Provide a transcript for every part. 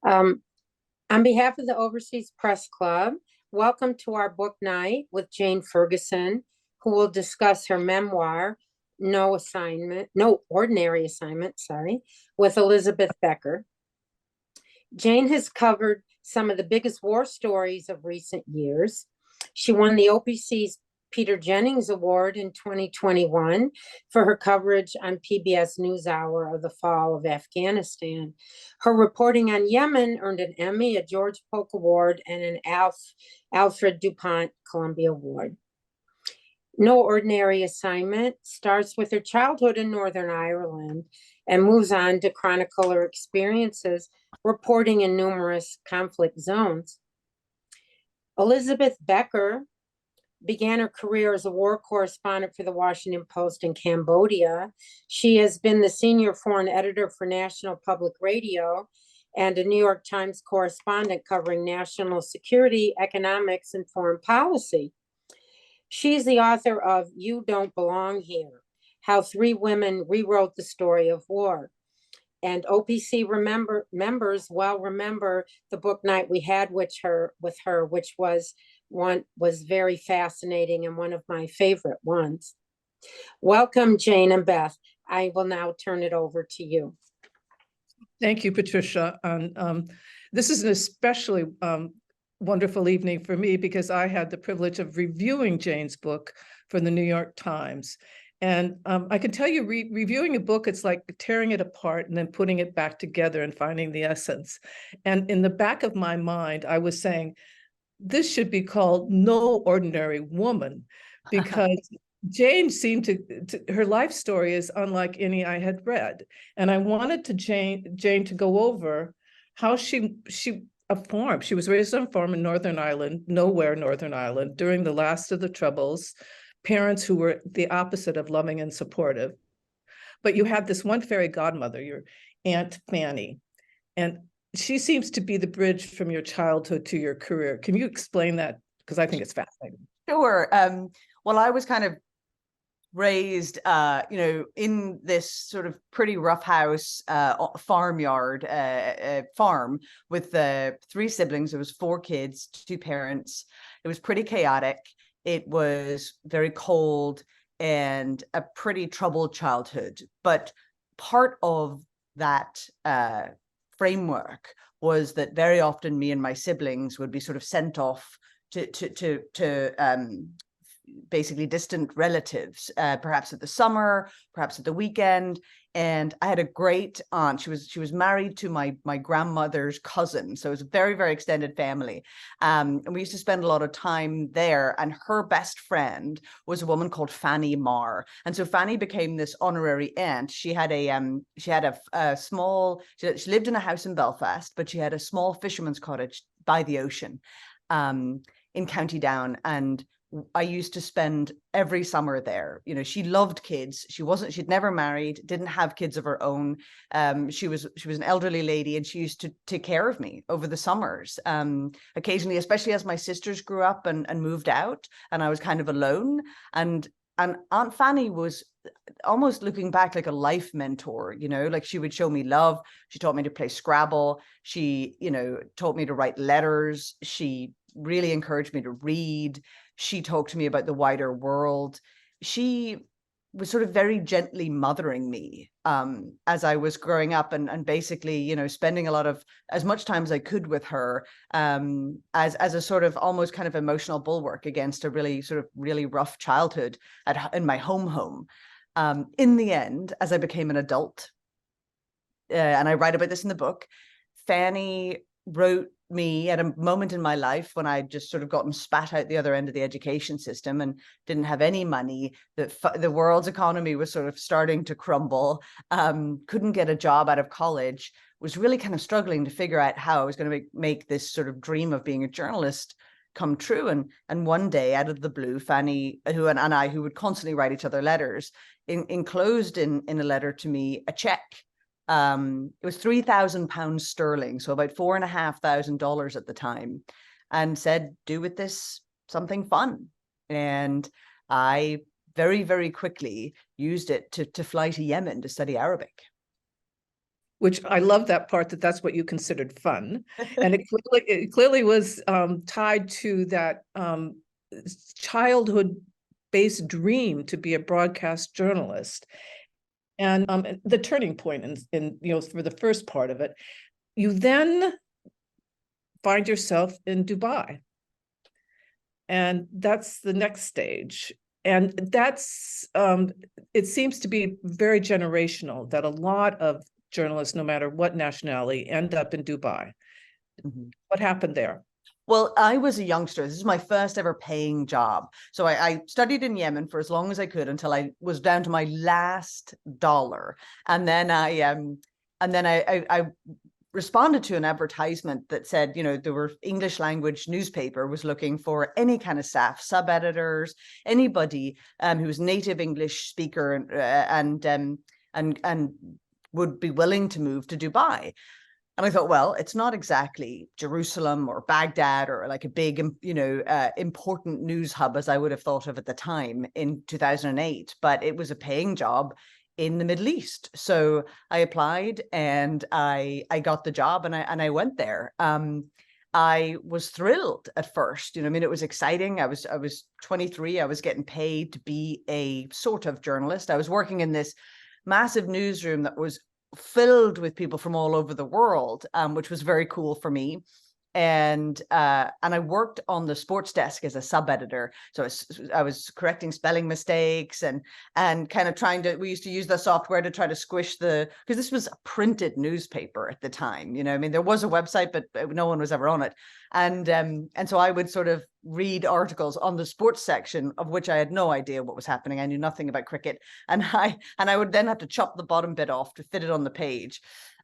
Um, on behalf of the Overseas Press Club, welcome to our book night with Jane Ferguson, who will discuss her memoir, No Ordinary Assignment, with Elizabeth Becker. Jane has covered some of the biggest war stories of recent years. She won the OPC's Peter Jennings Award in 2021 for her coverage on PBS NewsHour of the fall of Afghanistan. Her reporting on Yemen earned an Emmy, a George Polk Award, and an Alfred DuPont Columbia Award. No Ordinary Assignment starts with her childhood in Northern Ireland and moves on to chronicle her experiences reporting in numerous conflict zones. Elizabeth Becker began her career as a war correspondent for the Washington Post in Cambodia. She has been the senior foreign editor for National Public Radio and a New York Times correspondent covering national security, economics, and foreign policy. She's the author of You Don't Belong Here, How Three Women Rewrote the Story of War. And OPC members well remember the book night we had with her, which was very fascinating and one of my favorite ones. Welcome, Jane and Beth. I will now turn it over to you. Thank you, Patricia. This is an especially wonderful evening for me because I had the privilege of reviewing Jane's book for the New York Times. And I can tell you, reviewing a book, it's like tearing it apart and then putting it back together and finding the essence. And in the back of my mind, I was saying, this should be called No Ordinary Woman, because Jane seemed to her life story is unlike any I had read. And I wanted Jane to go over how she was raised on a farm in Northern Ireland, Northern Ireland, during the last of the Troubles, parents who were the opposite of loving and supportive. But you had this one fairy godmother, your Aunt Fanny, and she seems to be the bridge from your childhood to your career. Can you explain that? Because I think it's fascinating. Sure. Well, I was kind of raised, in this sort of pretty rough house farmyard farm with three siblings. There was 4 kids, 2 parents. It was pretty chaotic. It was very cold and a pretty troubled childhood. But part of that framework was that very often me and my siblings would be sort of sent off to basically distant relatives, perhaps at the summer, perhaps at the weekend. And I had a great aunt. She was married to my grandmother's cousin, so it was a very, very extended family. And we used to spend a lot of time there. And her best friend was a woman called Fanny Marr. And so Fanny became this honorary aunt. She had a small. She lived in a house in Belfast, but she had a small fisherman's cottage by the ocean, in County Down. And I used to spend every summer there. You know, she loved kids. She'd never married, didn't have kids of her own. She was an elderly lady, and she used to take care of me over the summers. Occasionally, especially as my sisters grew up and moved out, and I was kind of alone. And Aunt Fanny was almost, looking back, like a life mentor, like she would show me love. She taught me to play Scrabble. She, taught me to write letters. She really encouraged me to read. She talked to me about the wider world. She was sort of very gently mothering me as I was growing up, and basically, spending as much time as I could with her, as a sort of almost kind of emotional bulwark against a really rough childhood in my home. In the end, as I became an adult, and I write about this in the book, Fanny wrote me at a moment in my life when I'd just sort of gotten spat out the other end of the education system and didn't have any money, that the world's economy was sort of starting to crumble, couldn't get a job out of college, was really kind of struggling to figure out how I was going to make this sort of dream of being a journalist come true. And one day, out of the blue, Fanny, who and I, who would constantly write each other letters, enclosed in a letter to me a check. It was £3,000 sterling, so about $4,500 at the time, and said, do with this something fun. And I very, very quickly used it to fly to Yemen to study Arabic. which I love that part, that's what you considered fun. And it clearly was tied to that childhood-based dream to be a broadcast journalist. And the turning point in for the first part of it, you then find yourself in Dubai. And that's the next stage. And that's, it seems to be very generational, that a lot of journalists, no matter what nationality, end up in Dubai. Mm-hmm. What happened there? Well, I was a youngster. This is my first ever paying job. So I studied in Yemen for as long as I could until I was down to my last dollar. And then I responded to an advertisement that said, there were English language newspaper was looking for any kind of staff, sub-editors, anybody who was native English speaker and would be willing to move to Dubai. And I thought, well, it's not exactly Jerusalem or Baghdad or like a big, important news hub as I would have thought of at the time in 2008, but it was a paying job in the Middle East. So I applied and I got the job and I went there. I was thrilled at first. It was exciting. I was 23. I was getting paid to be a sort of journalist. I was working in this massive newsroom that was filled with people from all over the world, which was very cool for me. And I worked on the sports desk as a sub-editor. So I was correcting spelling mistakes and kind of we used to use the software to try to squish because this was a printed newspaper at the time. There was a website, but no one was ever on it. And so I would sort of read articles on the sports section, of which I had no idea what was happening. I knew nothing about cricket. And I would then have to chop the bottom bit off to fit it on the page.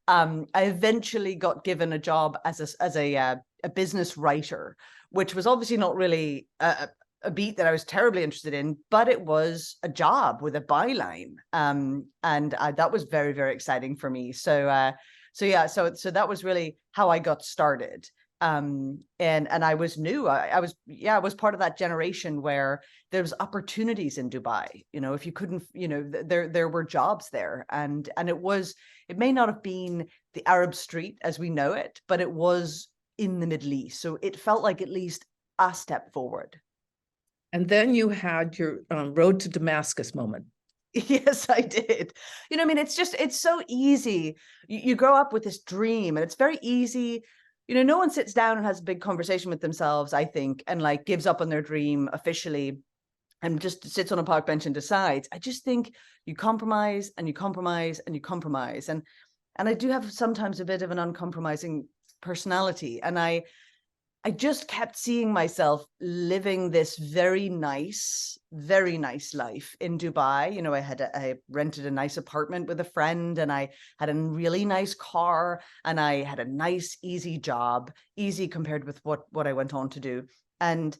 I eventually got given a job as a business writer, which was obviously not really a beat that I was terribly interested in, but it was a job with a byline, and that was very, very exciting for me. So that was really how I got started. And I was new. I was part of that generation where there was opportunities in Dubai. If you couldn't, there were jobs there, and it may not have been the Arab Street as we know it, but it was in the Middle East. So it felt like at least a step forward. And then you had your road to Damascus moment. Yes, I did. It's so easy. You grow up with this dream, and it's very easy. No one sits down and has a big conversation with themselves, I think, and like gives up on their dream officially and just sits on a park bench and decides. I just think you compromise and you compromise and you compromise. And I do have sometimes a bit of an uncompromising personality. And I just kept seeing myself living this very nice life in Dubai. I rented a nice apartment with a friend, and I had a really nice car, and I had a nice, easy job, easy compared with what I went on to do. And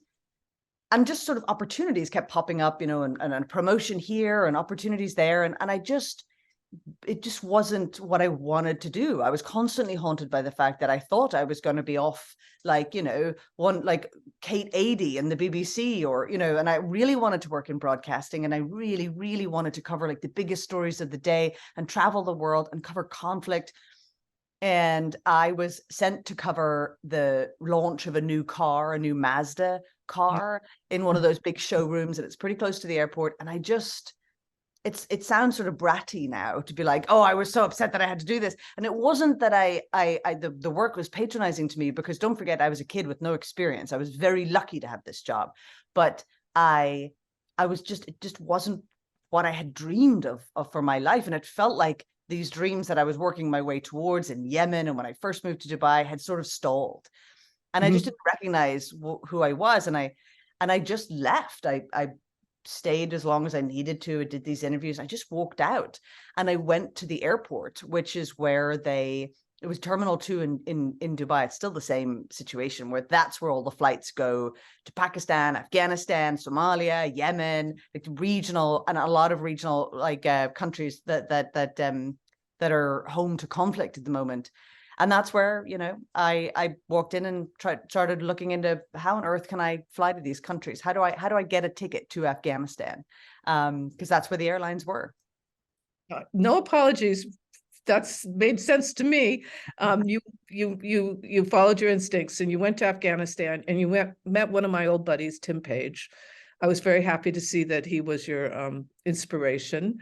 just sort of opportunities kept popping up, and a promotion here and opportunities there. And it just wasn't what I wanted to do. I was constantly haunted by the fact that I thought I was going to be off like Kate Adie in the BBC and I really wanted to work in broadcasting, and I really, really wanted to cover like the biggest stories of the day and travel the world and cover conflict. And I was sent to cover the launch of a new Mazda car in one of those big showrooms, and it's pretty close to the airport. And it sounds sort of bratty now to be like, oh, I was so upset that I had to do this. And it wasn't that the work was patronizing to me, because don't forget, I was a kid with no experience. I was very lucky to have this job, but it just wasn't what I had dreamed of for my life. And it felt like these dreams that I was working my way towards in Yemen and when I first moved to Dubai had sort of stalled. And I just didn't recognize who I was. And I just left. I stayed as long as I needed to. I did these interviews. I just walked out, and I went to the airport, which is where it was Terminal 2 in Dubai. It's still the same situation, where that's where all the flights go to Pakistan, Afghanistan, Somalia, Yemen, like regional, and a lot of regional countries that are home to conflict at the moment. And that's where, I walked in and started looking into how on earth can I fly to these countries? How do I get a ticket to Afghanistan? Because that's where the airlines were. No apologies that's made sense to me. You followed your instincts and you went to Afghanistan and you met one of my old buddies, Tim Page. I was very happy to see that he was your inspiration.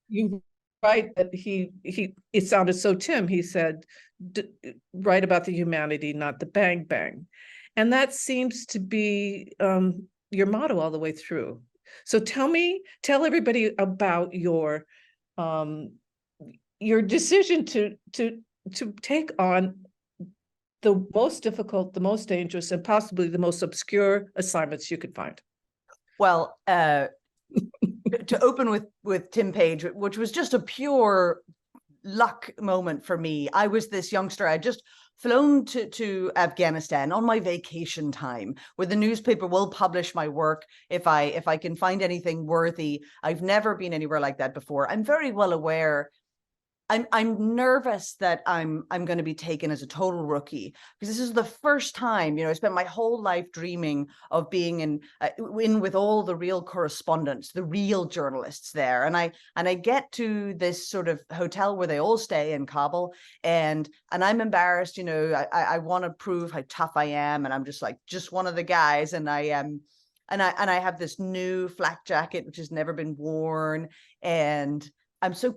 You write that it sounded so Tim. He said, write about the humanity, not the bang bang. And that seems to be your motto all the way through. So tell everybody about your decision to take on the most difficult, the most dangerous, and possibly the most obscure assignments you could find. Well, to open with Tim Page, which was just a pure luck moment for me. I was this youngster. I just flown to Afghanistan on my vacation time, where the newspaper will publish my work if I can find anything worthy. I've never been anywhere like that before. I'm very well aware. I'm nervous that I'm going to be taken as a total rookie, because this is the first time, I spent my whole life dreaming of being in with all the real correspondents, the real journalists there. And I get to this sort of hotel where they all stay in Kabul, and I'm embarrassed, I want to prove how tough I am, and I'm just one of the guys, and I have this new flak jacket which has never been worn, and I'm so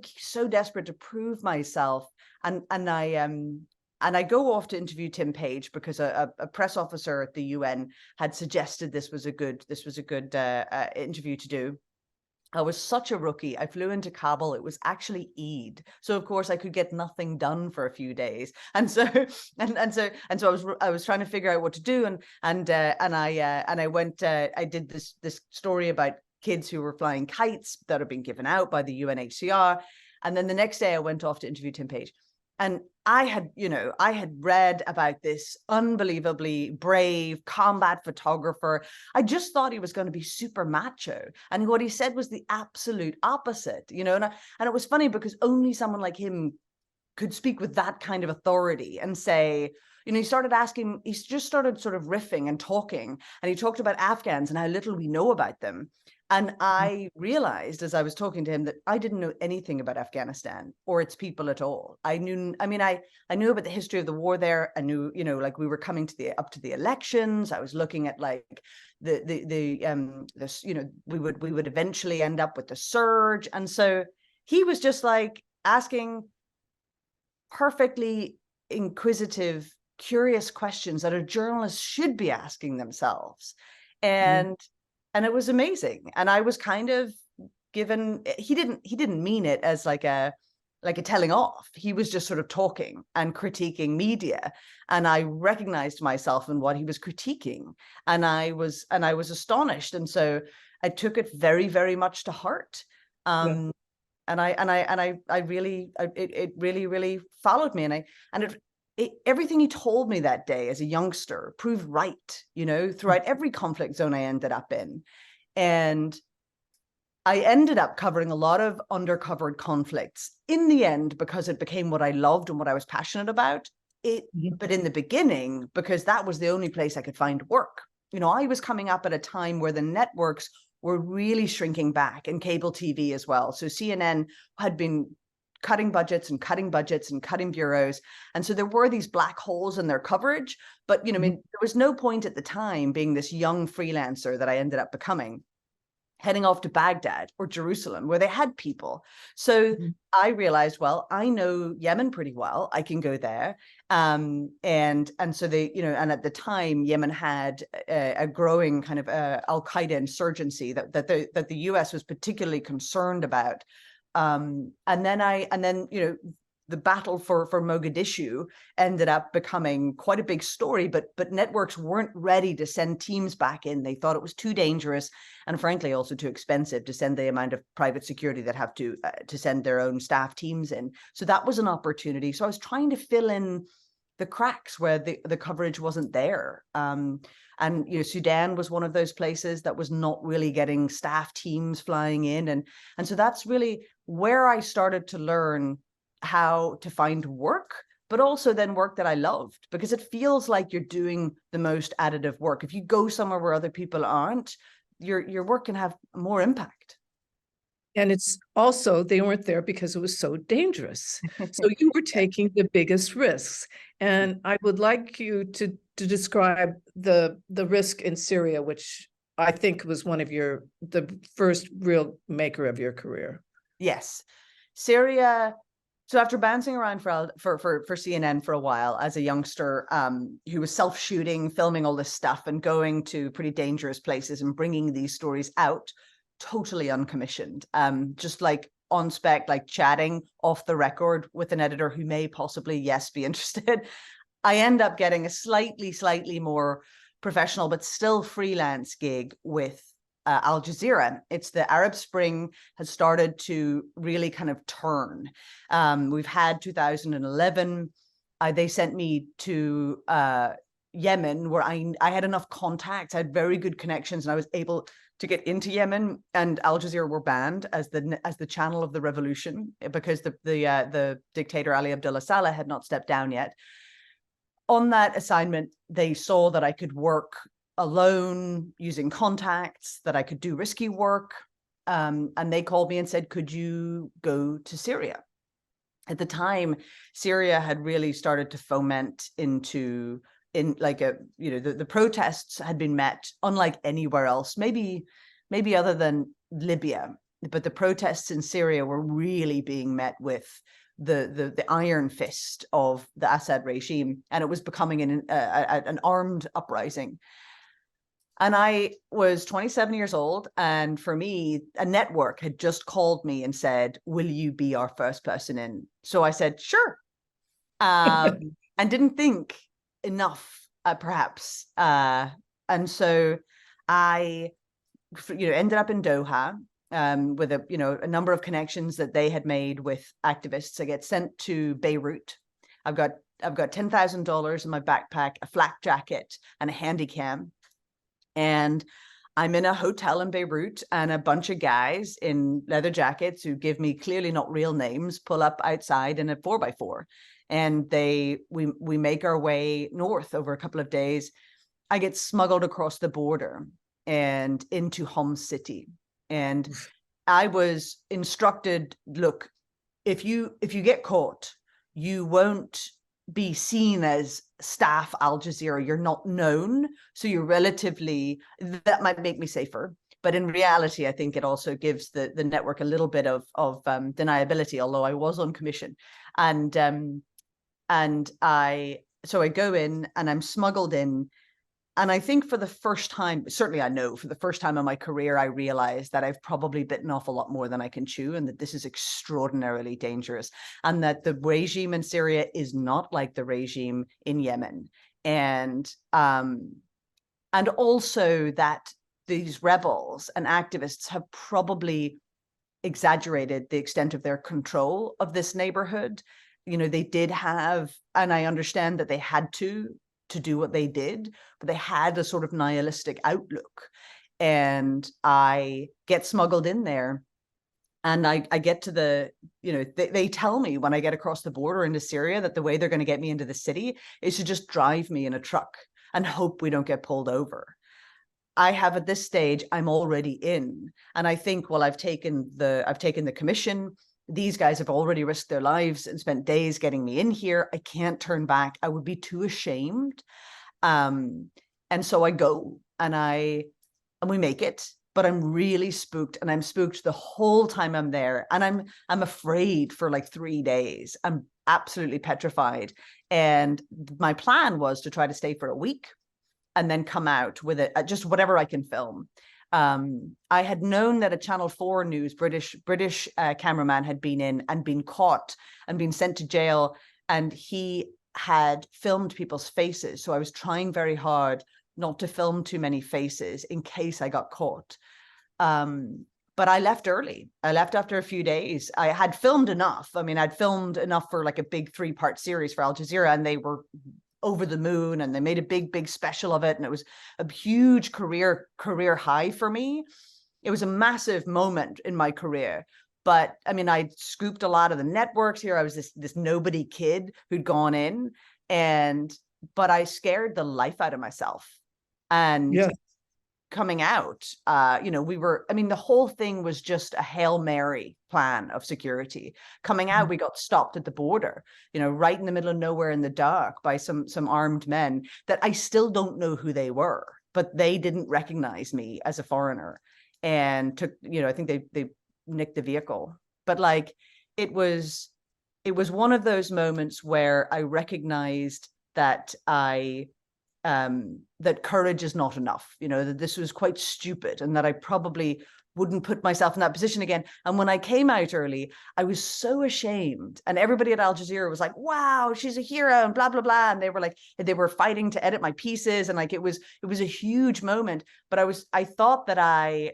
desperate to prove myself, and I go off to interview Tim Page because a press officer at the UN had suggested this was a good interview to do. I was such a rookie. I flew into Kabul. It was actually Eid, so of course I could get nothing done for a few days, and so I was trying to figure out what to do, and I went. I did this story about kids who were flying kites that had been given out by the UNHCR. And then the next day I went off to interview Tim Page. And I had read about this unbelievably brave combat photographer. I just thought he was going to be super macho. And what he said was the absolute opposite, and it was funny because only someone like him could speak with that kind of authority and say, he just started sort of riffing and talking, and he talked about Afghans and how little we know about them. And I realized as I was talking to him that I didn't know anything about Afghanistan or its people at all. I knew about the history of the war there. I knew, we were coming up to the elections. I was looking at we would eventually end up with the surge. And so he was just asking perfectly inquisitive, curious questions that a journalist should be asking themselves. And it was amazing. And I was kind of given, he didn't mean it as like a telling off. He was just sort of talking and critiquing media. And I recognized myself in what he was critiquing. And I was astonished. And so I took it very, very much to heart. And it really, really followed me. Everything he told me that day as a youngster proved right, throughout every conflict zone I ended up in. And I ended up covering a lot of undercovered conflicts in the end because it became what I loved and what I was passionate about. But in the beginning, because that was the only place I could find work. I was coming up at a time where the networks were really shrinking back, and cable TV as well. So CNN had been cutting budgets and cutting bureaus. And so there were these black holes in their coverage. But, there was no point at the time, being this young freelancer that I ended up becoming, heading off to Baghdad or Jerusalem where they had people. So I realized, well, I know Yemen pretty well. I can go there. And so they, and at the time, Yemen had a growing kind of Al-Qaeda insurgency that the US was particularly concerned about. And then the battle for Mogadishu ended up becoming quite a big story, but networks weren't ready to send teams back in. They thought it was too dangerous, and frankly also too expensive to send the amount of private security that have to send their own staff teams in. So that was an opportunity. So I was trying to fill in the cracks where the coverage wasn't there. And Sudan was one of those places that was not really getting staff teams flying in, and so that's really where I started to learn how to find work, but also then work that I loved, because it feels like you're doing the most additive work. If you go somewhere where other people aren't, your work can have more impact. And it's also, they weren't there because it was so dangerous. So you were taking the biggest risks. And I would like you to describe the risk in Syria, which I think was one of the first real maker of your career. Yes. Syria. So after bouncing around for CNN for a while as a youngster, who was self-shooting, filming all this stuff and going to pretty dangerous places and bringing these stories out, totally uncommissioned, just like on spec, like chatting off the record with an editor who may possibly, yes, be interested. I end up getting a slightly more professional, but still freelance gig with Al Jazeera. It's the Arab Spring has started to really kind of turn. We've had 2011. They sent me to Yemen, where I had enough contacts, I had very good connections, and I was able to get into Yemen. And Al Jazeera were banned as the channel of the revolution because the dictator Ali Abdullah Saleh had not stepped down yet. On that assignment, they saw that I could work alone using contacts, that I could do risky work. And they called me and said, could you go to Syria? At the time, Syria had really started to foment the protests had been met unlike anywhere else, maybe other than Libya, but the protests in Syria were really being met with the iron fist of the Assad regime, and it was becoming an armed uprising. And I was 27 years old, and for me, a network had just called me and said, will you be our first person in? So I said, sure, and didn't think enough, perhaps. And so I, ended up in Doha with a number of connections that they had made with activists. I get sent to Beirut. I've got $10,000 in my backpack, a flak jacket, and a handy cam. And I'm in a hotel in Beirut, and a bunch of guys in leather jackets who give me clearly not real names pull up outside in a 4x4. And we make our way north over a couple of days. I get smuggled across the border and into Homs city. And I was instructed, look, if you get caught, you won't be seen as staff Al Jazeera. You're not known, so you're that might make me safer. But in reality, I think it also gives the network a little bit of deniability, although I was on commission. And I go in and I'm smuggled in. And I think for the first time, certainly I know for the first time in my career, I realized that I've probably bitten off a lot more than I can chew, and that this is extraordinarily dangerous, and that the regime in Syria is not like the regime in Yemen. And also that these rebels and activists have probably exaggerated the extent of their control of this neighborhood. They did have, and I understand that they had to do what they did, but they had a sort of nihilistic outlook. And I get smuggled in there, and I get to they tell me when I get across the border into Syria that the way they're going to get me into the city is to just drive me in a truck and hope we don't get pulled over. I have at this stage, I'm already in. And I think, well, I've taken the commission. These guys have already risked their lives and spent days getting me in here. I can't turn back. I would be too ashamed. And so I go, and we make it, but I'm really spooked, and I'm spooked the whole time I'm there. And I'm afraid for like 3 days. I'm absolutely petrified. And my plan was to try to stay for a week and then come out with just whatever I can film. I had known that a Channel 4 News British cameraman had been in and been caught and been sent to jail, and he had filmed people's faces. So I was trying very hard not to film too many faces in case I got caught. But I left early. I left after a few days. I had filmed enough. I mean, I'd filmed enough for like a big 3-part series for Al Jazeera, and they were over the moon, and they made a big special of it, and it was a huge career high for me. It was a massive moment in my career. But I mean, I scooped a lot of the networks here. I was this nobody kid who'd gone in, but I scared the life out of myself. And yeah. coming out, the whole thing was just a Hail Mary plan of security. Coming out, we got stopped at the border, right in the middle of nowhere in the dark by some armed men that I still don't know who they were, but they didn't recognize me as a foreigner and took, I think they nicked the vehicle. But like, it was one of those moments where I recognized that that courage is not enough, that this was quite stupid and that I probably wouldn't put myself in that position again. And when I came out early, I was so ashamed. And everybody at Al Jazeera was like, wow, she's a hero and blah, blah, blah. And they were fighting to edit my pieces. And like, it was a huge moment, but I thought that I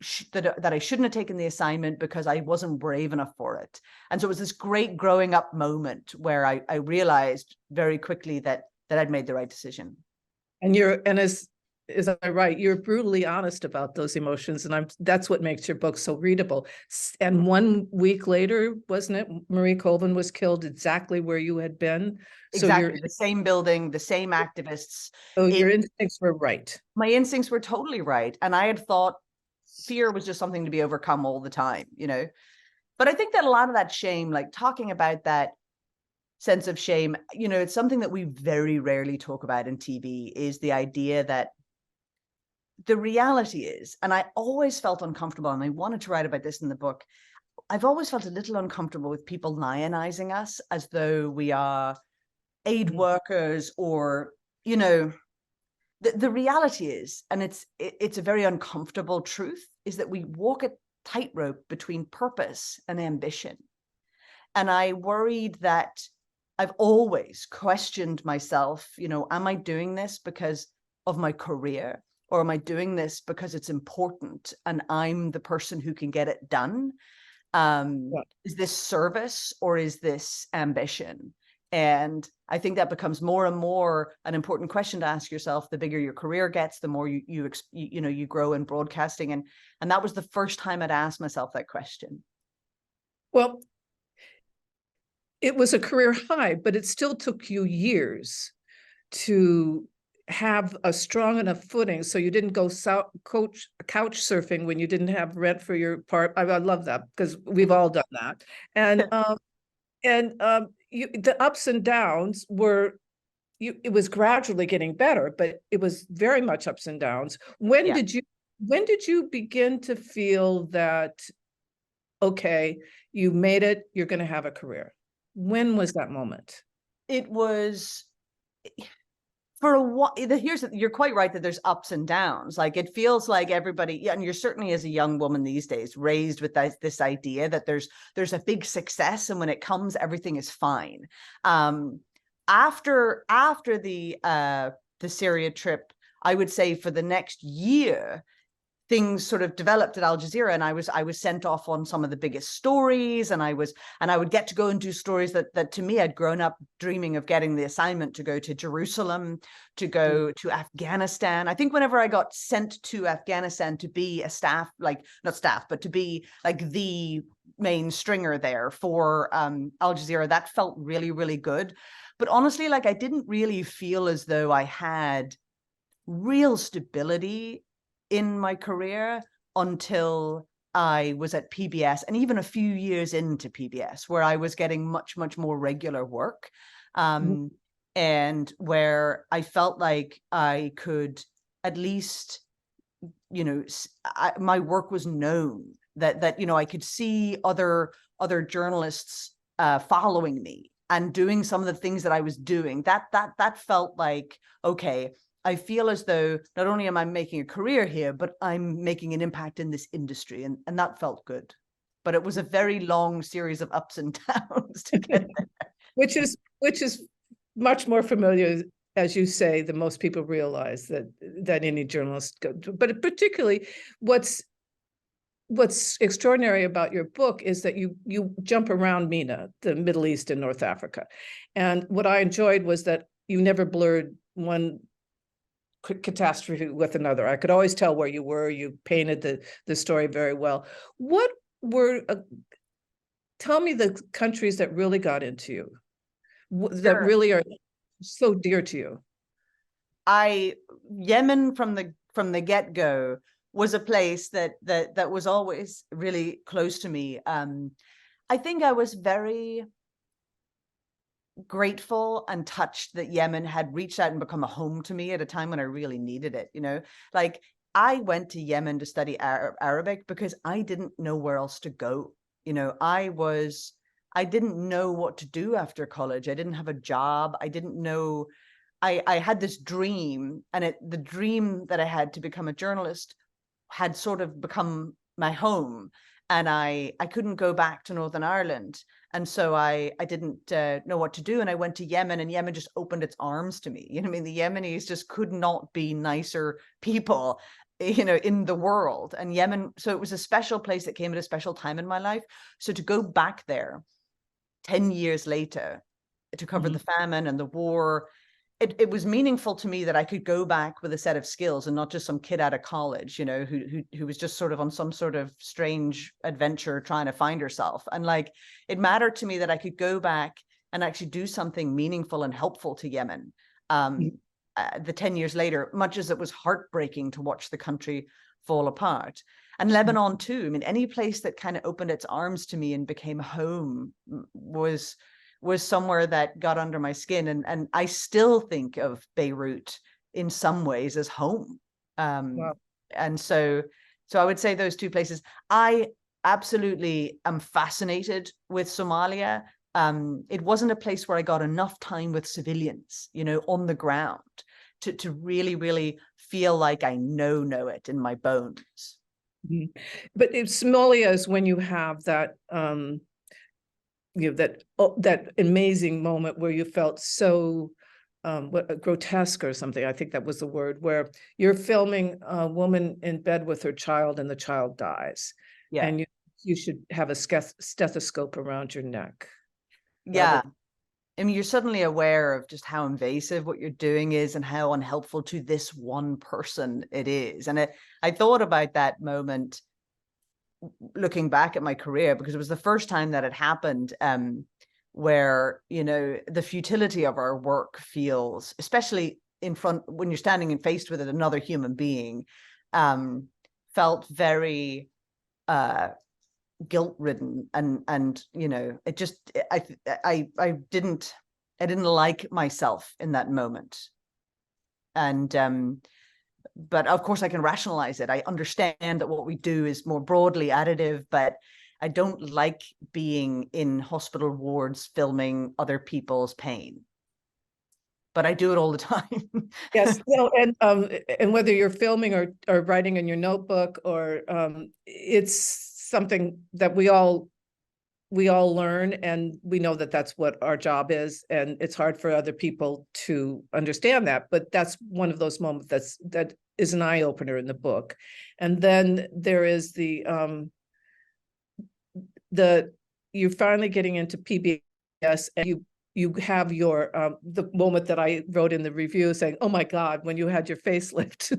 shouldn't have taken the assignment because I wasn't brave enough for it. And so it was this great growing up moment where I realized very quickly that I'd made the right decision. And is I right? You're brutally honest about those emotions, and that's what makes your book so readable. And 1 week later, wasn't it, Marie Colvin was killed exactly where you had been? Exactly, the same building, the same activists. So your instincts were right. My instincts were totally right. And I had thought fear was just something to be overcome all the time, But I think that a lot of that shame, like talking about that sense of shame, it's something that we very rarely talk about in TV, is the idea that the reality is, and I always felt uncomfortable, and I wanted to write about this in the book, I've always felt a little uncomfortable with people lionizing us as though we are aid workers or, the reality is, and it's a very uncomfortable truth, is that we walk a tightrope between purpose and ambition. And I worried that I've always questioned myself, am I doing this because of my career, or am I doing this because it's important and I'm the person who can get it done? Is this service or is this ambition? And I think that becomes more and more an important question to ask yourself. The bigger your career gets, the more you grow in broadcasting. And that was the first time I'd asked myself that question. Well, it was a career high, but it still took you years to have a strong enough footing so you didn't go couch surfing when you didn't have rent for your part. I love that, because we've all done that. And the ups and downs were, it was gradually getting better, but it was very much ups and downs. When did you begin to feel that, okay, you made it, you're going to have a career? When was that moment? It was for a while. You're quite right that there's ups and downs. Like, it feels like everybody, and you're certainly, as a young woman these days, raised with this idea that there's a big success, and when it comes, everything is fine. After the Syria trip, I would say for the next year, things sort of developed at Al Jazeera, and I was sent off on some of the biggest stories, and I would get to go and do stories that to me, I'd grown up dreaming of getting the assignment to go to Jerusalem, to go to Afghanistan. I think whenever I got sent to Afghanistan to be a staff, not staff, but to be like the main stringer there for Al Jazeera, that felt really, really good. But honestly, like, I didn't really feel as though I had real stability in my career until I was at PBS, and even a few years into PBS, where I was getting much, much more regular work, and where I felt like I could at least, my work was known, that I could see other journalists following me and doing some of the things that I was doing. That felt like, okay, I feel as though not only am I making a career here, but I'm making an impact in this industry. And that felt good. But it was a very long series of ups and downs to get there. Which is much more familiar, as you say, than most people realize that any journalist go to. But particularly what's extraordinary about your book is that you jump around MENA, the Middle East and North Africa. And what I enjoyed was that you never blurred one catastrophe with another. I could always tell where you were. You painted the story very well. What were, tell me the countries that really got into you, that really are so dear to you. Yemen from from the get-go was a place that was always really close to me. I think I was very grateful and touched that Yemen had reached out and become a home to me at a time when I really needed it. Like I went to Yemen to study Arabic because I didn't know where else to go. I didn't know what to do after college. I didn't have a job. I didn't know. I had this dream, and the dream that I had to become a journalist had sort of become my home, and I couldn't go back to Northern Ireland. And so I didn't know what to do. And I went to Yemen, and Yemen just opened its arms to me. The Yemenis just could not be nicer people, in the world. And Yemen, so it was a special place that came at a special time in my life. So to go back there 10 years later to cover the famine and the war, it was meaningful to me that I could go back with a set of skills and not just some kid out of college, who was just sort of on some sort of strange adventure trying to find herself. And like, it mattered to me that I could go back and actually do something meaningful and helpful to Yemen. The 10 years later, much as it was heartbreaking to watch the country fall apart. And Lebanon too. I mean, any place that kind of opened its arms to me and became home was somewhere that got under my skin. And I still think of Beirut in some ways as home. Wow. And so I would say those two places. I absolutely am fascinated with Somalia. It wasn't a place where I got enough time with civilians, on the ground to really, really feel like I know it in my bones. But Somalia is when you have that, that amazing moment where you felt so grotesque or something. I think that was the word, where you're filming a woman in bed with her child and the child dies. Yeah. And you should have a stethoscope around your neck. Yeah. I mean, you're suddenly aware of just how invasive what you're doing is and how unhelpful to this one person it is. And I thought about that moment looking back at my career, because it was the first time that it happened, where, the futility of our work feels, especially when you're standing and faced with another human being, felt very guilt-ridden, and it just, I didn't like myself in that moment. And but of course I can rationalize it. I understand that what we do is more broadly additive, but I don't like being in hospital wards filming other people's pain. But I do it all the time. Yes, and whether you're filming or writing in your notebook, or it's something that we all learn, and we know that that's what our job is, and it's hard for other people to understand that, but that's one of those moments that is an eye-opener in the book. And then there is you're finally getting into PBS, and you have your the moment that I wrote in the review saying, oh my God, when you had your facelift.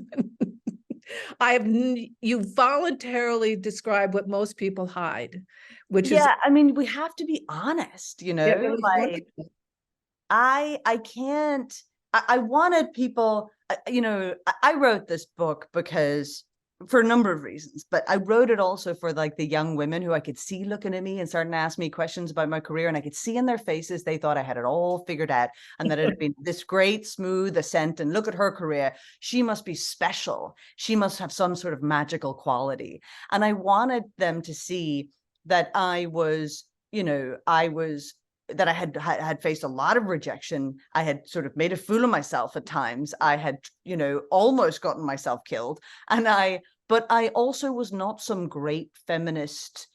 You voluntarily describe what most people hide, which is, I mean, we have to be honest, like I can't, I wanted people, I wrote this book because for a number of reasons, but I wrote it also for like the young women who I could see looking at me and starting to ask me questions about my career. And I could see in their faces, they thought I had it all figured out and that it had been this great, smooth ascent. And look at her career. She must be special. She must have some sort of magical quality. And I wanted them to see that I had faced a lot of rejection. I had sort of made a fool of myself at times. I had, almost gotten myself killed. But I also was not some great feminist,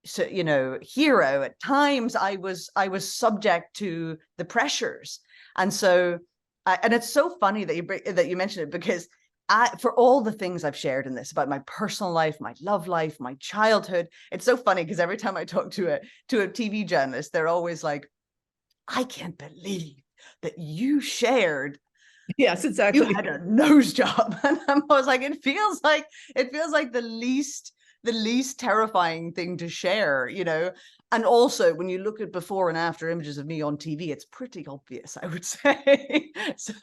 hero. At times I was subject to the pressures. And so, and it's so funny that you mentioned it, because for all the things I've shared in this about my personal life, my love life, my childhood, it's so funny because every time I talk to a TV journalist, they're always like, I can't believe that you shared. Yes, exactly. You had a nose job. And I was like, it feels like the least terrifying thing to share, And also, when you look at before and after images of me on TV, it's pretty obvious, I would say. So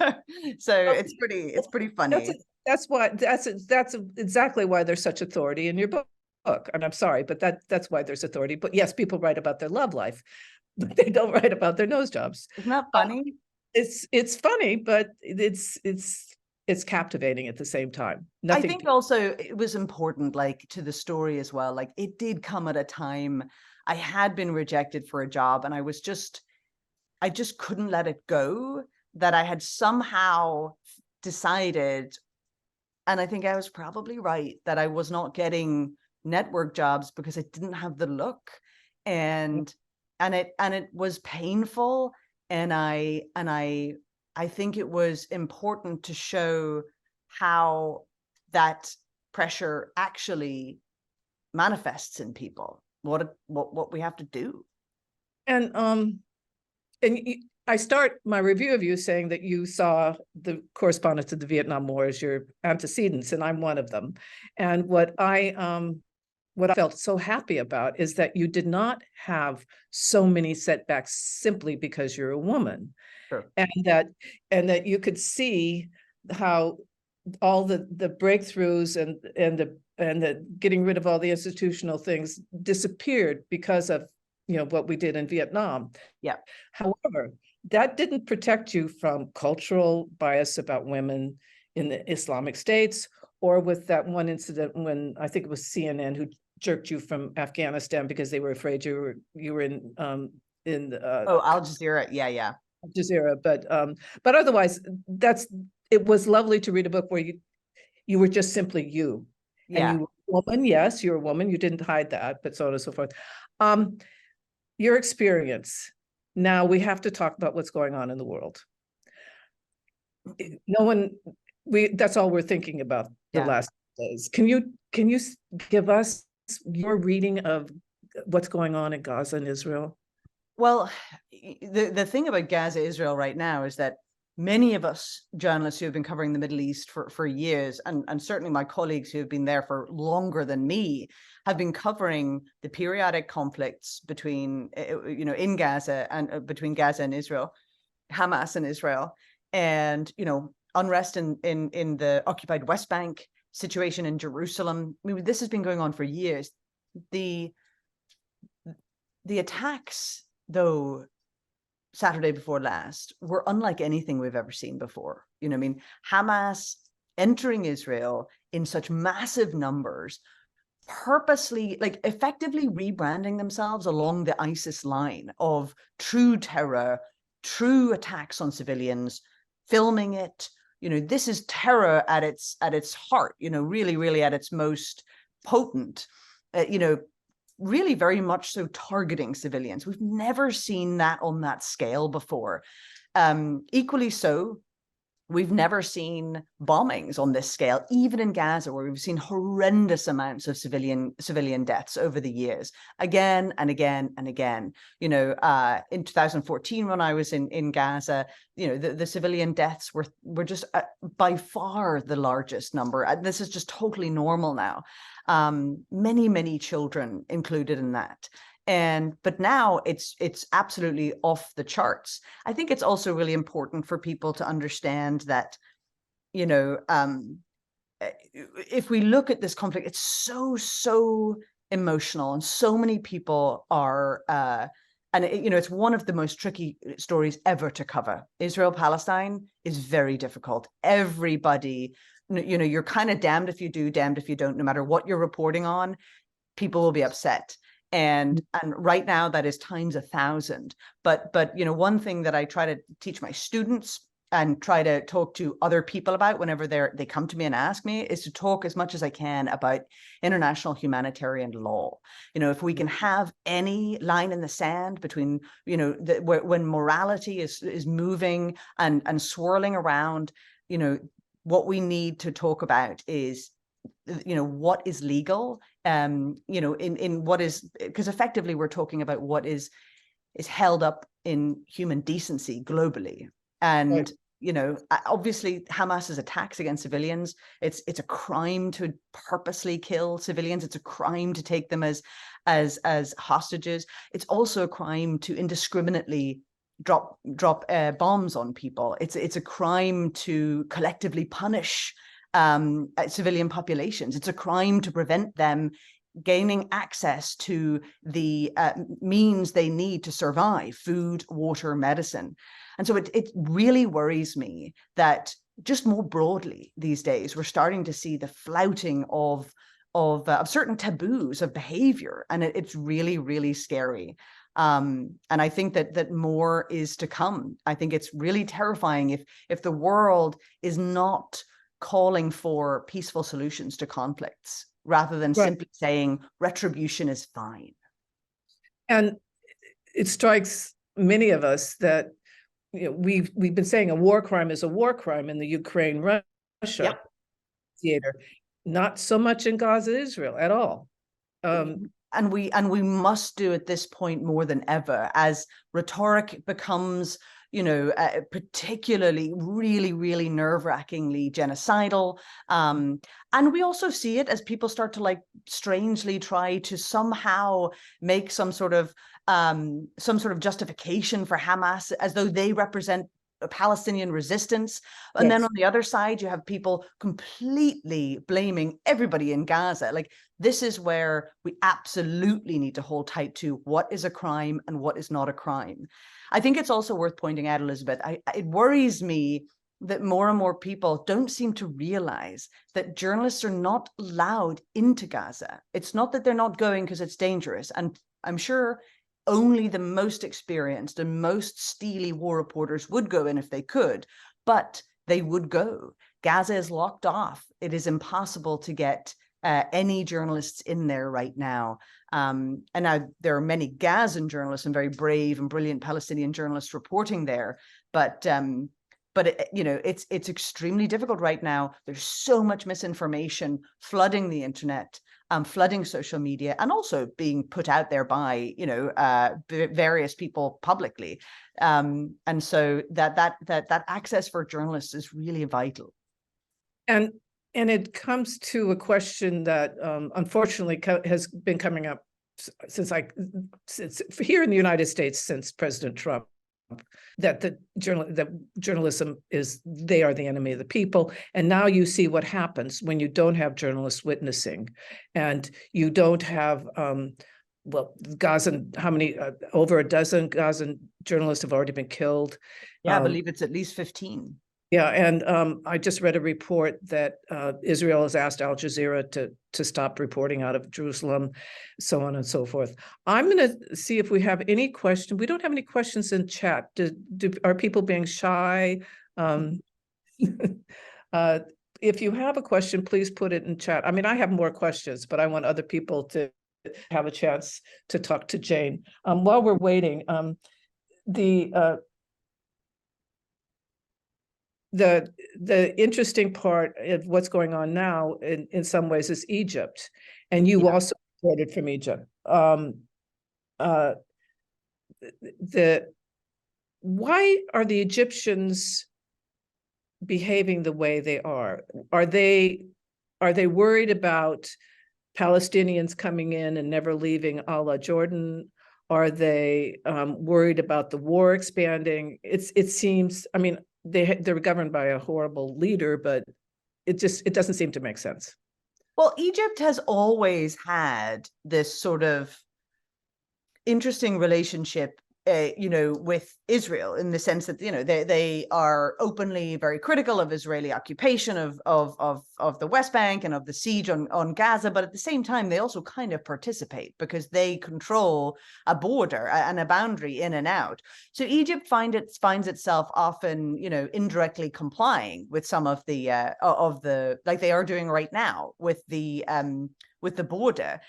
it's pretty funny. that's exactly why there's such authority in your book. And I'm sorry, but that's why there's authority. But yes, people write about their love life, but they don't write about their nose jobs. Isn't that funny? It's funny, but it's captivating at the same time. I think also it was important, like, to the story as well. Like, it did come at a time I had been rejected for a job, and I just couldn't let it go, that I had somehow decided, and I think I was probably right, that I was not getting network jobs because I didn't have the look, and it was painful, and I think it was important to show how that pressure actually manifests in people, what we have to do. And I start my review of you saying that you saw the correspondents of the Vietnam War as your antecedents, and I'm one of them. And what I felt so happy about is that you did not have so many setbacks simply because you're a woman. Sure. And that you could see how all the breakthroughs and the getting rid of all the institutional things disappeared because of what we did in Vietnam. Yeah. However, that didn't protect you from cultural bias about women in the Islamic states, or with that one incident when I think it was CNN who jerked you from Afghanistan because they were afraid you were in Al Jazeera. Yeah. Jazeera, but otherwise, it was lovely to read a book where you were just simply you. Yeah. And you were a woman, yes, you're a woman, you didn't hide that, but so on and so forth. Your experience. Now we have to talk about what's going on in the world. That's all we're thinking about the last days. Can you give us your reading of what's going on in Gaza and Israel? Well, the thing about Gaza, Israel right now is that many of us journalists who have been covering the Middle East for years, and certainly my colleagues who have been there for longer than me, have been covering the periodic conflicts between, in Gaza and between Gaza and Israel, Hamas and Israel, and, unrest in the occupied West Bank, situation in Jerusalem. I mean, this has been going on for years. The attacks, though, Saturday before last, were unlike anything we've ever seen before. Hamas entering Israel in such massive numbers, purposely, effectively rebranding themselves along the ISIS line of true terror, true attacks on civilians, filming it. This is terror at its heart, really, really at its most potent, really very much so targeting civilians. We've never seen that on that scale before. Equally so, we've never seen bombings on this scale, even in Gaza, where we've seen horrendous amounts of civilian deaths over the years, again and again and again. In 2014, when I was in Gaza, the civilian deaths were just by far the largest number. And this is just totally normal now. Many children included in that. But now it's absolutely off the charts. I think it's also really important for people to understand that, if we look at this conflict, it's so emotional, and so many people are, it's one of the most tricky stories ever to cover. Israel-Palestine is very difficult. Everybody, you're kind of damned if you do, damned if you don't. No matter what you're reporting on, people will be upset. And right now that is times 1,000. But one thing that I try to teach my students and try to talk to other people about whenever they come to me and ask me is to talk as much as I can about international humanitarian law. If we can have any line in the sand between, when morality is moving and swirling around, what we need to talk about is, what is legal, in what is, because effectively we're talking about what is held up in human decency globally. And, right. Obviously Hamas's attacks against civilians, it's a crime to purposely kill civilians. It's a crime to take them as hostages. It's also a crime to indiscriminately drop bombs on people. It's a crime to collectively punish civilian populations. It's a crime to prevent them gaining access to the means they need to survive: food, water, medicine. And so it really worries me that just more broadly these days, we're starting to see the flouting of certain taboos of behavior. And it's really, really scary. And I think that more is to come. I think it's really terrifying if the world is not calling for peaceful solutions to conflicts, rather than simply saying retribution is fine. And it strikes many of us that we've been saying a war crime is a war crime in the Ukraine-Russia theater, not so much in Gaza, Israel at all. And we must do at this point more than ever, as rhetoric becomes, particularly really, really nerve-wrackingly genocidal. And we also see it as people start to strangely try to somehow make some sort of justification for Hamas, as though they represent a Palestinian resistance. And then on the other side, you have people completely blaming everybody in Gaza. This is where we absolutely need to hold tight to what is a crime and what is not a crime. I think it's also worth pointing out, Elizabeth, it worries me that more and more people don't seem to realize that journalists are not allowed into Gaza. It's not that they're not going because it's dangerous. And I'm sure only the most experienced and most steely war reporters would go in if they could, but they would go. Gaza is locked off. It is impossible to get any journalists in there right now. And now there are many Gazan journalists and very brave and brilliant Palestinian journalists reporting there, but it's extremely difficult right now. There's so much misinformation flooding the internet, flooding social media, and also being put out there by various people publicly. And so that access for journalists is really vital. And it comes to a question that unfortunately has been coming up since here in the United States since President Trump, that journalism they are the enemy of the people. And now you see what happens when you don't have journalists witnessing, and you don't have Gazan, how many, over a dozen Gazan journalists have already been killed. Yeah, I believe it's at least 15. Yeah, and I just read a report that Israel has asked Al Jazeera to stop reporting out of Jerusalem, so on and so forth. I'm going to see if we have any questions. We don't have any questions in chat. Are people being shy? If you have a question, please put it in chat. I mean, I have more questions, but I want other people to have a chance to talk to Jane. While we're waiting, the interesting part of what's going on now in some ways is Egypt, and you also reported from Egypt. Why are the Egyptians behaving the way they are? Are they worried about Palestinians coming in and never leaving a la Jordan? Are they worried about the war expanding? It seems, I mean, they're governed by a horrible leader, but it doesn't seem to make sense. Well, Egypt has always had this sort of interesting relationship, with Israel, in the sense that, they are openly very critical of Israeli occupation of the West Bank and of the siege on Gaza. But at the same time, they also kind of participate because they control a border and a boundary in and out. So Egypt finds itself often, indirectly complying with some of the like they are doing right now with the border.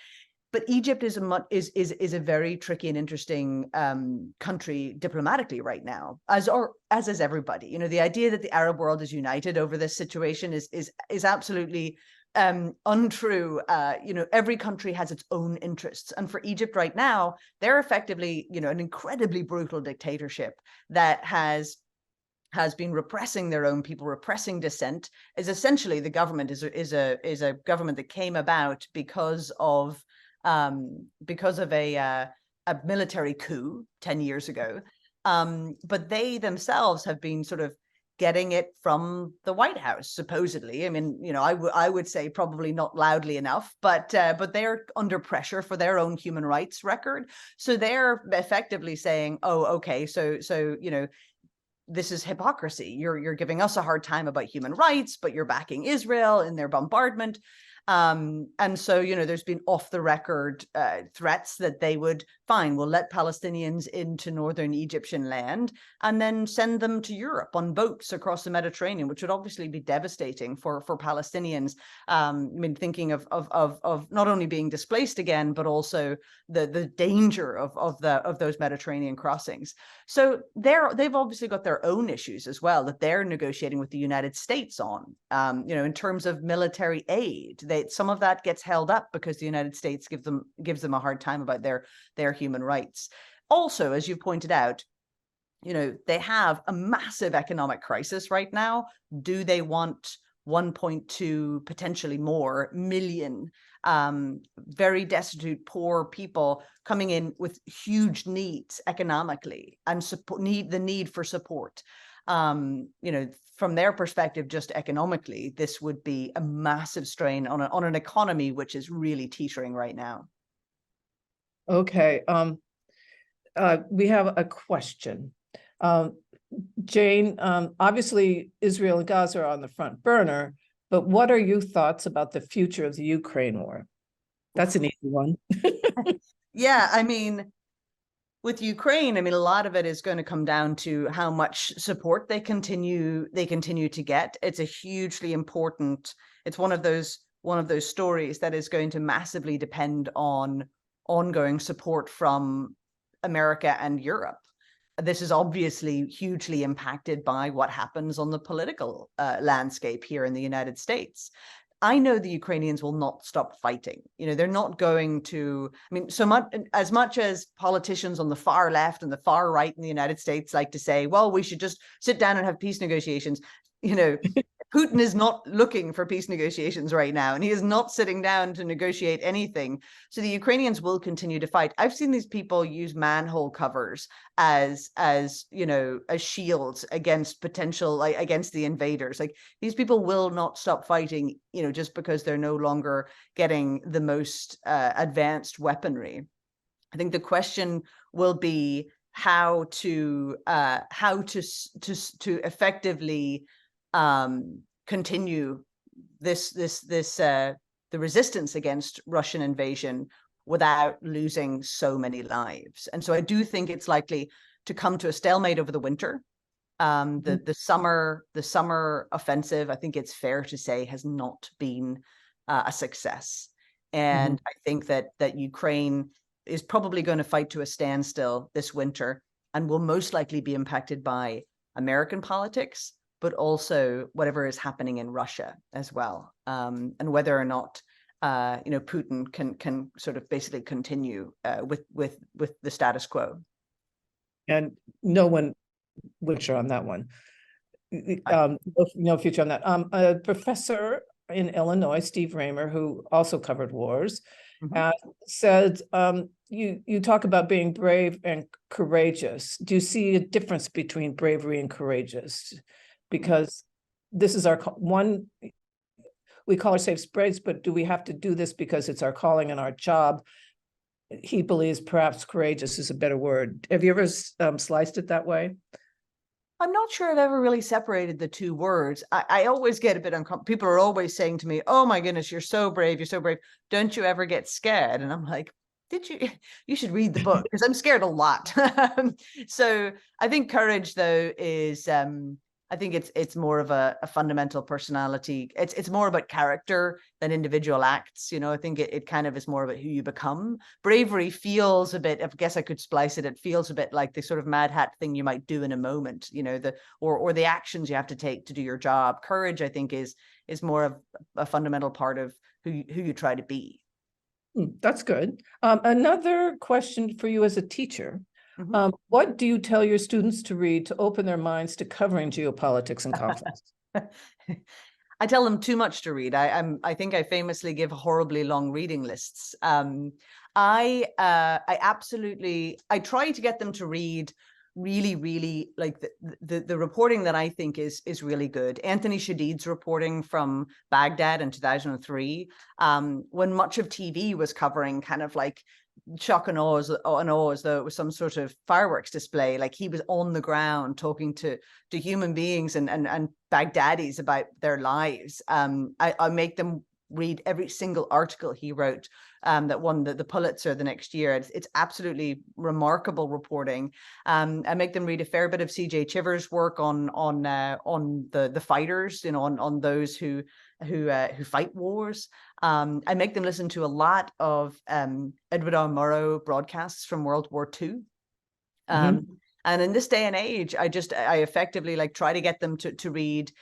But Egypt is a very tricky and interesting country diplomatically right now, as is everybody. The idea that the Arab world is united over this situation is absolutely untrue. Every country has its own interests, and for Egypt right now, they're effectively an incredibly brutal dictatorship that has been repressing their own people, repressing dissent. Is essentially the government is a government that came about because of a military coup 10 years ago. But they themselves have been sort of getting it from the White House, supposedly. I mean, you know, I would say probably not loudly enough, but they're under pressure for their own human rights record. So they're effectively saying, oh, okay, so you know, this is hypocrisy. You're giving us a hard time about human rights, but you're backing Israel in their bombardment. And so, you know, there's been off the record threats that they would, fine, we'll let Palestinians into northern Egyptian land and then send them to Europe on boats across the Mediterranean, which would obviously be devastating for Palestinians. I mean, thinking of not only being displaced again, but also the danger of those Mediterranean crossings. So they've obviously got their own issues as well that they're negotiating with the United States on. You know, in terms of military aid, some of that gets held up because the United States gives them a hard time about their human rights. Also, as you've pointed out, you know, they have a massive economic crisis right now. Do they want 1.2, potentially more, million very destitute, poor people coming in with huge needs economically and the need for support? You know, from their perspective, just economically, this would be a massive strain on an economy which is really teetering right now. Okay. We have a question. Jane, obviously Israel and Gaza are on the front burner, but what are your thoughts about the future of the Ukraine war? That's an easy one. Yeah, I mean, with Ukraine, I mean, a lot of it is going to come down to how much support they continue to get. It's a hugely important, it's one of those stories that is going to massively depend on ongoing support from America and Europe. This is obviously hugely impacted by what happens on the political landscape here in the United States. I know the Ukrainians will not stop fighting. You know, they're not going to, I mean, as much as politicians on the far left and the far right in the United States like to say, well, we should just sit down and have peace negotiations, you know, Putin is not looking for peace negotiations right now, and he is not sitting down to negotiate anything. So the Ukrainians will continue to fight. I've seen these people use manhole covers as you know, as shields against potential, like against the invaders. Like, these people will not stop fighting, you know, just because they're no longer getting the most advanced weaponry. I think the question will be how to effectively continue the resistance against Russian invasion without losing so many lives. And so I do think it's likely to come to a stalemate over the winter. The summer offensive, I think it's fair to say, has not been a success. And I think that Ukraine is probably going to fight to a standstill this winter and will most likely be impacted by American politics, but also whatever is happening in Russia as well, and whether or not you know, Putin can sort of basically continue with the status quo. And no one would sure on that one. No future on that. A professor in Illinois, Steve Raymer, who also covered wars, said, you talk about being brave and courageous. Do you see a difference between bravery and courageous? Because this is our one, we call ourselves braves, but do we have to do this because it's our calling and our job? He believes perhaps courageous is a better word. Have you ever sliced it that way? I'm not sure I've ever really separated the two words. I always get a bit uncomfortable. People are always saying to me, oh my goodness, you're so brave. You're so brave. Don't you ever get scared? And I'm like, you should read the book, because I'm scared a lot. So I think courage, though, is, I think it's more of a fundamental personality. It's more about character than individual acts. You know, I think it kind of is more about who you become. Bravery feels a bit, I guess I could splice it. It feels a bit like the sort of mad hat thing you might do in a moment, you know, or the actions you have to take to do your job. Courage, I think, is more of a fundamental part of who you try to be. That's good. Another question for you as a teacher. What do you tell your students to read to open their minds to covering geopolitics and conflicts? I tell them too much to read. I think I famously give horribly long reading lists. I try to get them to read really like the reporting that I think is really good. Anthony Shadid's reporting from Baghdad in 2003, when much of TV was covering kind of like shock and awe as though it was some sort of fireworks display. Like he was on the ground talking to human beings and Baghdadis about their lives. I make them read every single article he wrote that won the Pulitzer the next year. It's absolutely remarkable reporting. I make them read a fair bit of C.J. Chivers' work on the fighters, on those who fight wars. I make them listen to a lot of Edward R. Murrow broadcasts from World War II. And in this day and age, I effectively like try to get them to read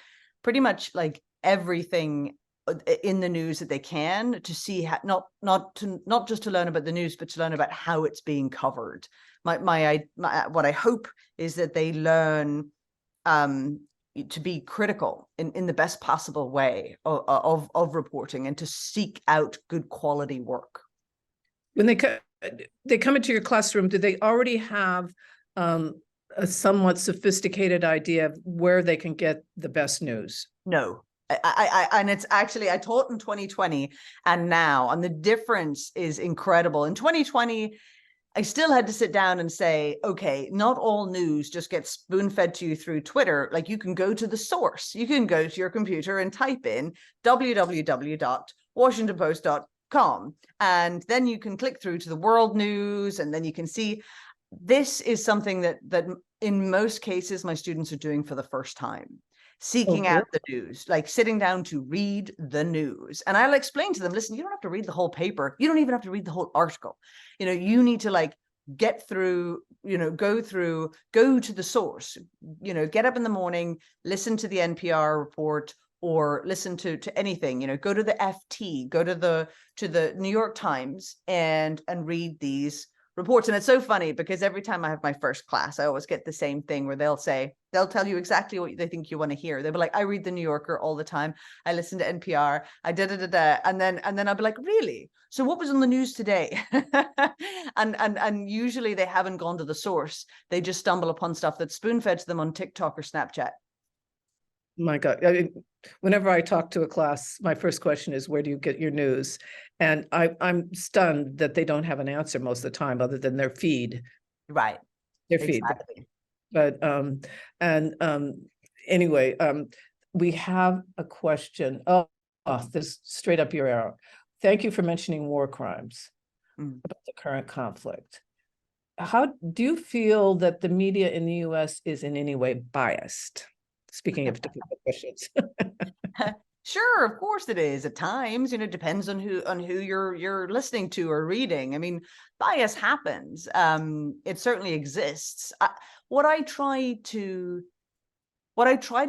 pretty much like everything in the news that they can, to see how, not just to learn about the news, but to learn about how it's being covered. What I hope is that they learn to be critical in the best possible way of reporting, and to seek out good quality work. When they come into your classroom, do they already have a somewhat sophisticated idea of where they can get the best news? No. And it's actually, I taught in 2020 and now, and the difference is incredible. In 2020, I still had to sit down and say, okay, not all news just gets spoon-fed to you through Twitter. Like, you can go to the source. You can go to your computer and type in www.washingtonpost.com. And then you can click through to the world news, and then you can see. This is something that in most cases my students are doing for the first time. Seeking out the news, like sitting down to read the news. And I'll explain to them, listen, you don't have to read the whole paper. You don't even have to read the whole article. You need to like get through, go to the source, get up in the morning, listen to the NPR report, or listen to anything, go to the FT, go to the New York Times and read these reports. And it's so funny because every time I have my first class, I always get the same thing where they'll tell you exactly what they think you want to hear. They'll be like, I read the New Yorker all the time. I listen to NPR. I and then I'll be like, really? So what was on the news today? and usually they haven't gone to the source. They just stumble upon stuff that's spoon-fed to them on TikTok or Snapchat. My God. Whenever I talk to a class, my first question is, where do you get your news? And I'm stunned that they don't have an answer most of the time, other than their feed. Right. Their feed. But anyway, we have a question. Oh, this straight up your arrow. Thank you for mentioning war crimes about the current conflict. How do you feel that the media in the US is in any way biased? Speaking of difficult questions. Sure, of course it is. At times, it depends on who you're listening to or reading. I mean, bias happens. It certainly exists. What I try to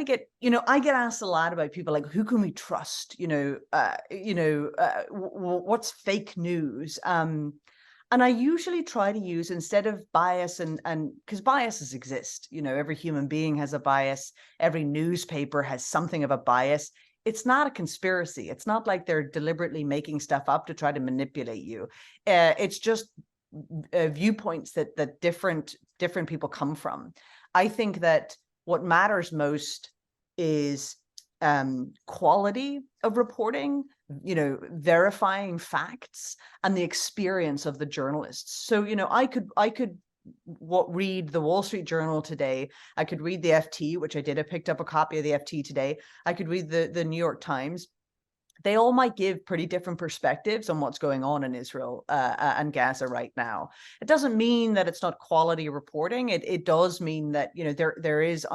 get, I get asked a lot about people like, who can we trust? What's fake news? And I usually try to use, instead of bias, and because biases exist, every human being has a bias. Every newspaper has something of a bias. It's not a conspiracy. It's not like they're deliberately making stuff up to try to manipulate you. It's just viewpoints that different people come from. I think that what matters most is quality of reporting, verifying facts, and the experience of the journalists. So, I could read the Wall Street Journal today. I could read the FT, which I did. I picked up a copy of the FT today. I could read the New York Times. They all might give pretty different perspectives on what's going on in Israel and Gaza right now. It doesn't mean that it's not quality reporting. It does mean that, there is,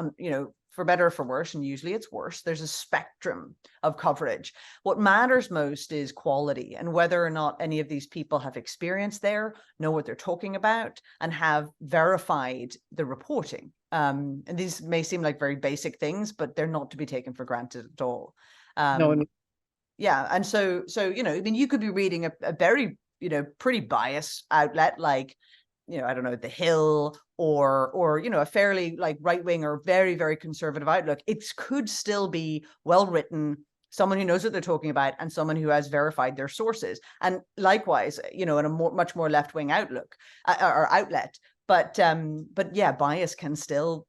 for better or for worse, and usually it's worse, there's a spectrum of coverage. What matters most is quality, and whether or not any of these people have experience there, know what they're talking about, and have verified the reporting. And these may seem like very basic things, but they're not to be taken for granted at all. No. Yeah. And so, you could be reading a very, pretty biased outlet like, I don't know, The Hill or a fairly like right-wing or very, very conservative outlook. It could still be well-written, someone who knows what they're talking about, and someone who has verified their sources. And likewise, in a much more left-wing outlook or outlet. But yeah, bias can still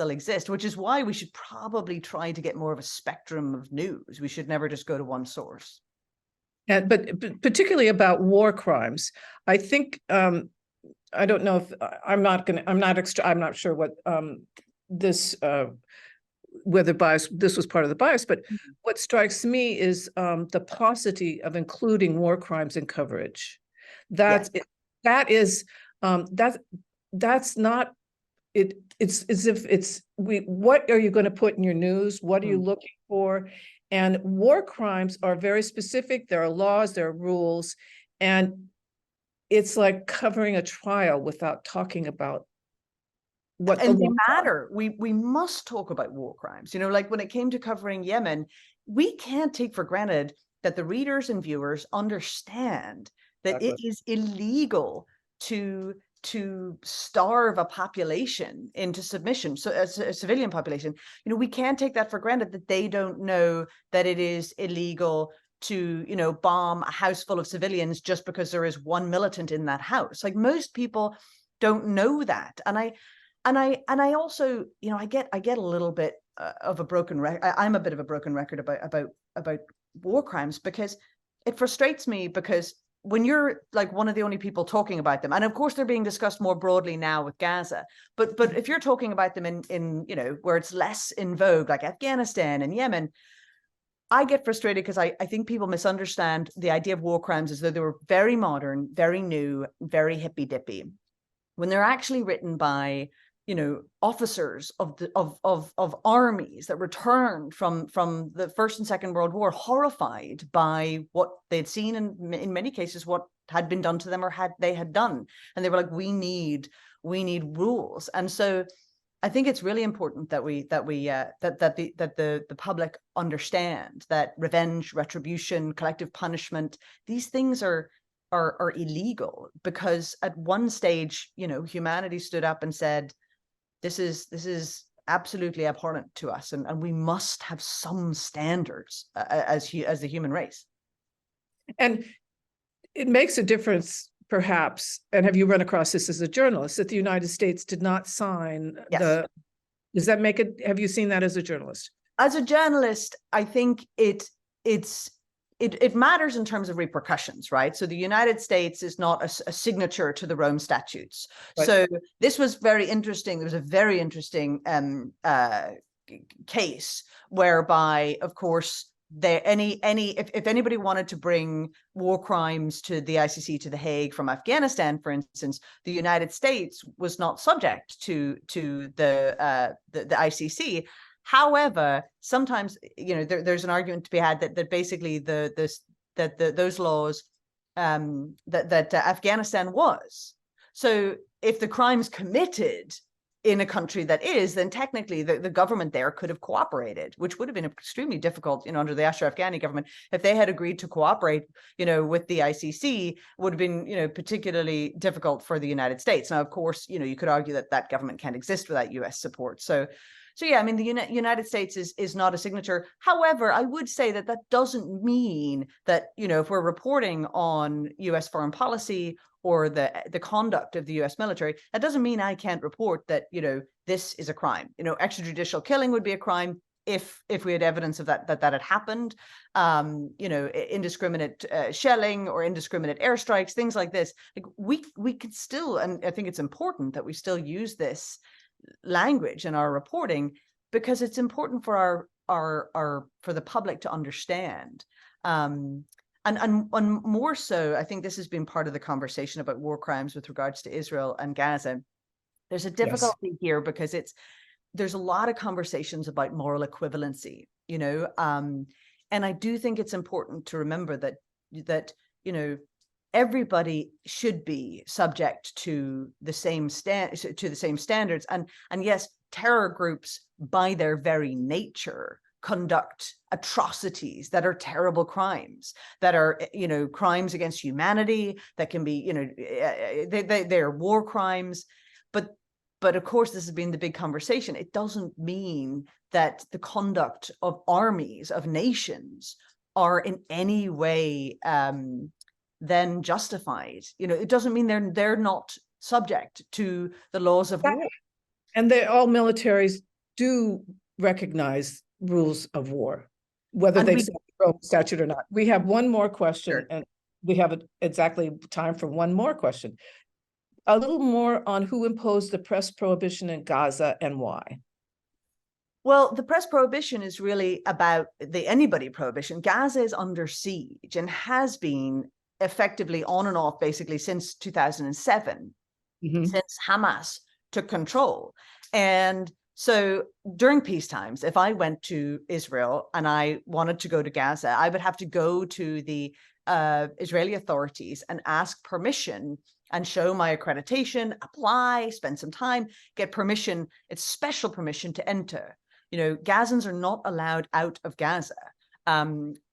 exist, which is why we should probably try to get more of a spectrum of news. We should never just go to one source. But particularly about war crimes, I think I don't know if I'm not sure what this whether bias this was part of the bias, but what strikes me is the paucity of including war crimes in coverage. That's not it. It's as if what are you going to put in your news? What are you looking for? And war crimes are very specific. There are laws, there are rules, and it's like covering a trial without talking about what and they matter. We must talk about war crimes. Like when it came to covering Yemen, we can't take for granted that the readers and viewers understand that it is illegal to starve a population into submission, so as a civilian population. We can't take that for granted, that they don't know that it is illegal to bomb a house full of civilians just because there is one militant in that house. Like, most people don't know that. And I also, I get a little bit of a broken record. I'm a bit of a broken record about war crimes, because it frustrates me, because when you're like one of the only people talking about them, and of course they're being discussed more broadly now with Gaza, but if you're talking about them in where it's less in vogue, like Afghanistan and Yemen, I get frustrated, because I think people misunderstand the idea of war crimes as though they were very modern, very new, very hippy dippy, when they're actually written by officers of armies that returned from the First and Second World War, horrified by what they'd seen, and in many cases what had been done to them or they had done, and they were like, we need rules. And so I think it's really important that the public understand that revenge, retribution, collective punishment, these things are illegal, because at one stage, humanity stood up and said, this is absolutely abhorrent to us, and we must have some standards as the human race. And it makes a difference, perhaps, and have you run across this as a journalist, that the United States did not sign Yes. Does that make it, have you seen that as a journalist? As a journalist, I think it matters in terms of repercussions, right? So the United States is not a signature to the Rome Statutes. Right. So this was very interesting. There was a very interesting case whereby, of course, if anybody wanted to bring war crimes to the ICC, to the Hague from Afghanistan, for instance, the United States was not subject to the ICC. However, sometimes there's an argument to be had that basically those laws that Afghanistan was. So if the crimes committed in a country that is, then technically the government there could have cooperated, which would have been extremely difficult, under the Ashraf Ghani government. If they had agreed to cooperate, with the ICC, would have been, particularly difficult for the United States. Now, of course, you could argue that government can't exist without US support. So yeah, I mean, the United States is not a signature. However, I would say that doesn't mean that, if we're reporting on US foreign policy or the conduct of the US military, that doesn't mean I can't report that, this is a crime. Extrajudicial killing would be a crime if we had evidence of that had happened. Indiscriminate shelling or indiscriminate airstrikes, things like this. Like, we could still, and I think it's important that we still use this language in our reporting, because it's important for for the public to understand. And more so, I think this has been part of the conversation about war crimes with regards to Israel and Gaza. There's a difficulty here, because there's a lot of conversations about moral equivalency, and I do think it's important to remember that everybody should be subject to the same standards. And yes, terror groups by their very nature conduct atrocities that are terrible crimes, that are, crimes against humanity, that can be, they're war crimes. But of course, this has been the big conversation. It doesn't mean that the conduct of armies, of nations, are in any way then justified. It doesn't mean they're not subject to the laws of war. And all militaries do recognize rules of war, whether And they've we- set the Rome Statute or not. We have one more question, Sure. and we have exactly time for one more question. A little more on who imposed the press prohibition in Gaza and why. Well, the press prohibition is really about the anybody prohibition. Gaza is under siege and has been effectively on and off basically since 2007, Mhm. since Hamas took control. And so during peace times, if I went to Israel and I wanted to go to Gaza, I would have to go to the Israeli authorities and ask permission and show my accreditation, apply, spend some time, get permission. It's special permission to enter. You know, Gazans are not allowed out of Gaza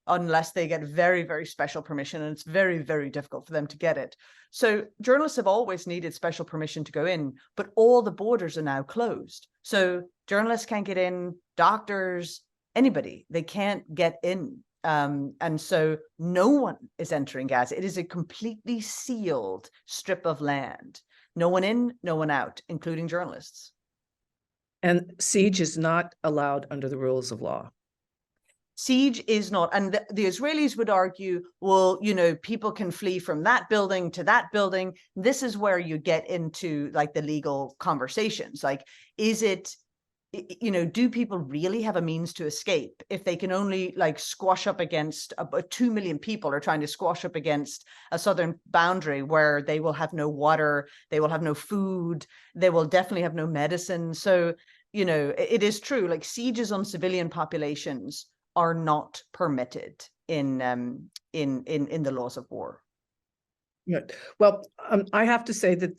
unless they get very, very special permission, and it's very, very difficult for them to get it. So journalists have always needed special permission to go in, but all the borders are now closed. So journalists can't get in, doctors, anybody, they can't get in. And so no one is entering Gaza. It is a completely sealed strip of land. No one in, no one out, including journalists. And siege is not allowed under the rules of law. Siege is not, and the Israelis would argue, well, you know, people can flee from that building to that building. This is where you get into like the legal conversations. Like, is it, you know, do people really have a means to escape if they can only like squash up against 2 million people are trying to squash up against a southern boundary where they will have no water, they will have no food, they will definitely have no medicine. So, you know, it is true, like sieges on civilian populations are not permitted in the laws of war. Yeah. Well, I have to say that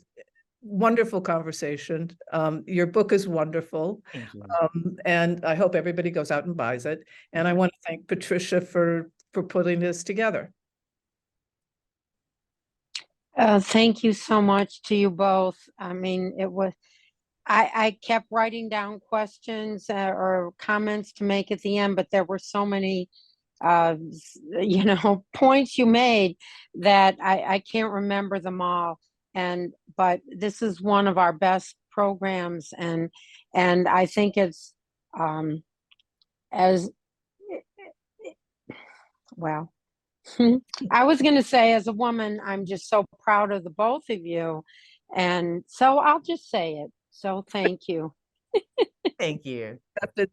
wonderful conversation. Your book is wonderful. Thank you. And I hope everybody goes out and buys it. And I want to thank Patricia for putting this together. Thank you so much to you both. I mean, it was, I kept writing down questions or comments to make at the end, but there were so many, you know, points you made that I can't remember them all. But this is one of our best programs, and I think it's as well. I was going to say, as a woman, I'm just so proud of the both of you, and so I'll just say it. So thank you. Thank you.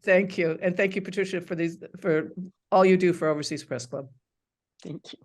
Thank you. And thank you, Patricia, for all you do for Overseas Press Club. Thank you.